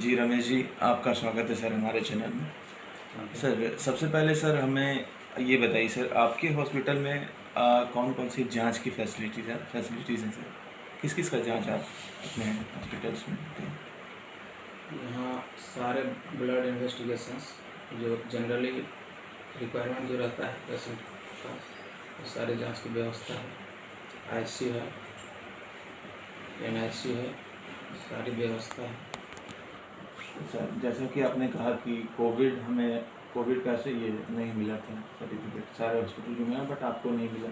जी रमेश जी, आपका स्वागत है सर हमारे चैनल में। सर सबसे पहले सर हमें ये बताइए सर, आपके हॉस्पिटल में कौन कौन सी जांच की फैसिलिटीज़ हैं सर? किस किस का जांच आप अपने हॉस्पिटल्स में करते हैं? यहाँ सारे ब्लड इन्वेस्टिगेशंस जो जनरली रिक्वायरमेंट जो रहता है पेशेंट का, वो सारी जांच की व्यवस्था है। आईसीयू है, एनआईसीयू है, सारी व्यवस्था है। सर जैसा कि आपने कहा कि कोविड का से ये नहीं मिला था सर्टिफिकेट, सारे हॉस्पिटल में, बट आपको नहीं मिला,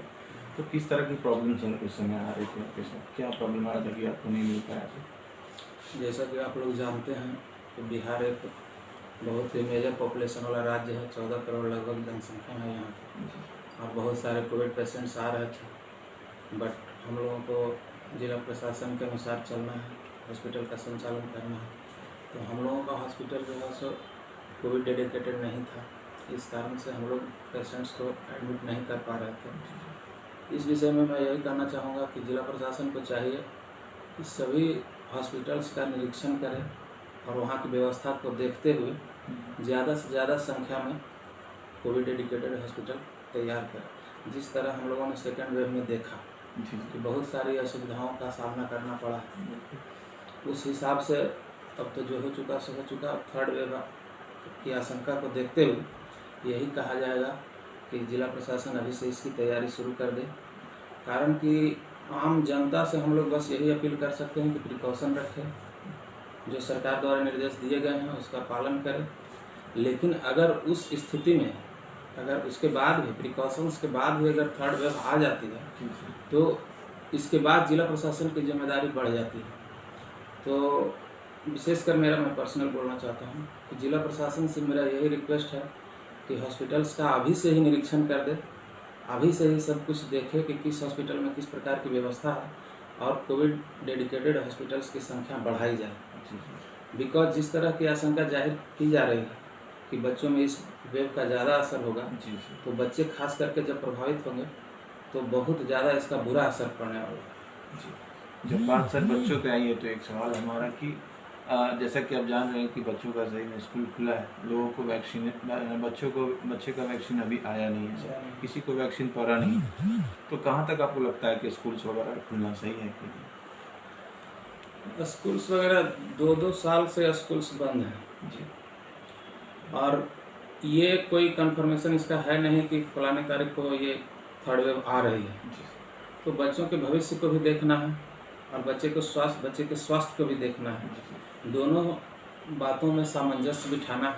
तो किस तरह की प्रॉब्लम सर उस समय आ रही थी आपके साथ? क्या प्रॉब्लम आ रहा था कि आपको नहीं मिल पाया सर? जैसा कि आप लोग जानते हैं कि बिहार एक बहुत ही मेजर पॉपुलेशन वाला राज्य है। 14 करोड़ लगभग जनसंख्या है यहाँ की, और बहुत सारे कोविड पेशेंट्स आ रहे थे। बट हम लोगों को जिला प्रशासन के अनुसार चलना है, हॉस्पिटल का संचालन करना है। तो हम लोगों का हॉस्पिटल जो है सो कोविड डेडिकेटेड नहीं था, इस कारण से हम लोग पेशेंट्स को एडमिट नहीं कर पा रहे थे। इस विषय में मैं यही कहना चाहूँगा कि जिला प्रशासन को चाहिए कि सभी हॉस्पिटल्स का निरीक्षण करें और वहाँ की व्यवस्था को देखते हुए ज़्यादा से ज़्यादा संख्या में कोविड डेडिकेटेड हॉस्पिटल तैयार करें। जिस तरह हम लोगों ने सेकेंड वेव में देखा कि बहुत सारी असुविधाओं का सामना करना पड़ा, उस हिसाब से अब तो जो हो चुका सो हो चुका। अब थर्ड वेव की आशंका को देखते हुए यही कहा जाएगा कि जिला प्रशासन अभी से इसकी तैयारी शुरू कर दे। कारण कि आम जनता से हम लोग बस यही अपील कर सकते हैं कि प्रिकॉशन रखें, जो सरकार द्वारा निर्देश दिए गए हैं उसका पालन करें। लेकिन अगर उस स्थिति में, अगर उसके बाद भी प्रिकॉशंस के बाद भी अगर थर्ड वेव आ जाती है तो इसके बाद जिला प्रशासन की जिम्मेदारी बढ़ जाती है। तो विशेषकर मैं पर्सनल बोलना चाहता हूँ कि जिला प्रशासन से मेरा यही रिक्वेस्ट है कि हॉस्पिटल्स का अभी से ही निरीक्षण कर दे, अभी से ही सब कुछ देखे कि किस हॉस्पिटल में किस प्रकार की व्यवस्था है, और कोविड डेडिकेटेड हॉस्पिटल्स की संख्या बढ़ाई जाए। बिकॉज जिस तरह की आशंका जाहिर की जा रही है कि बच्चों में इस वेव का ज़्यादा असर होगा, तो बच्चे खास करके जब प्रभावित होंगे तो बहुत ज़्यादा इसका बुरा असर पड़ने वाला है। जब बात सर बच्चों पे आई है तो एक सवाल हमारा कि जैसा कि आप जान रहे हैं कि बच्चों का सही में स्कूल खुला है, लोगों को वैक्सीन, बच्चे का वैक्सीन अभी आया नहीं है सर, किसी को वैक्सीन पड़ा नहीं, तो कहाँ तक आपको लगता है कि स्कूल्स वगैरह खुलना सही है कि नहीं? स्कूल्स वगैरह 2-2 साल से स्कूल्स बंद हैं जी, और ये कोई कंफर्मेशन इसका है नहीं कि फलाने तारीख को ये थर्ड वेव आ रही है। तो बच्चों के भविष्य को भी देखना है और बच्चे के स्वास्थ्य को भी देखना है। दोनों बातों में सामंजस्य बिठाना है।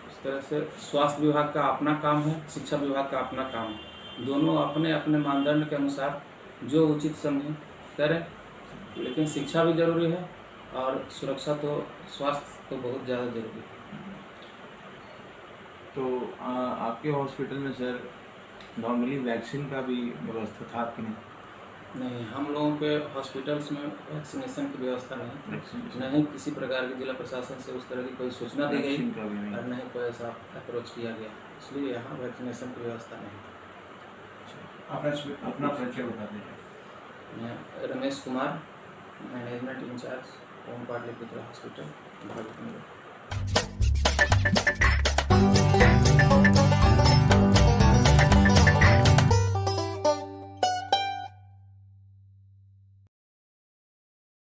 इस तरह से स्वास्थ्य विभाग का अपना काम है, शिक्षा विभाग का अपना काम है। दोनों अपने अपने मानदंड के अनुसार जो उचित समझें करें, लेकिन शिक्षा भी जरूरी है और सुरक्षा तो, स्वास्थ्य तो बहुत ज़्यादा जरूरी है। तो आपके हॉस्पिटल में सर नॉर्मली वैक्सीन का भी व्यवस्था था आपकी? नहीं, हम लोगों के हॉस्पिटल्स में वैक्सीनेशन की व्यवस्था नहीं किसी प्रकार की जिला प्रशासन से उस तरह की कोई सूचना दी गई और नहीं कोई ऐसा अप्रोच किया गया, इसलिए यहाँ वैक्सीनेशन की व्यवस्था नहीं थी। अपना परिचय बता दीजिए। मैं रमेश कुमार, मैनेजमेंट इंचार्ज, ओम पाटलिपुत्र हॉस्पिटल, भागलपुर।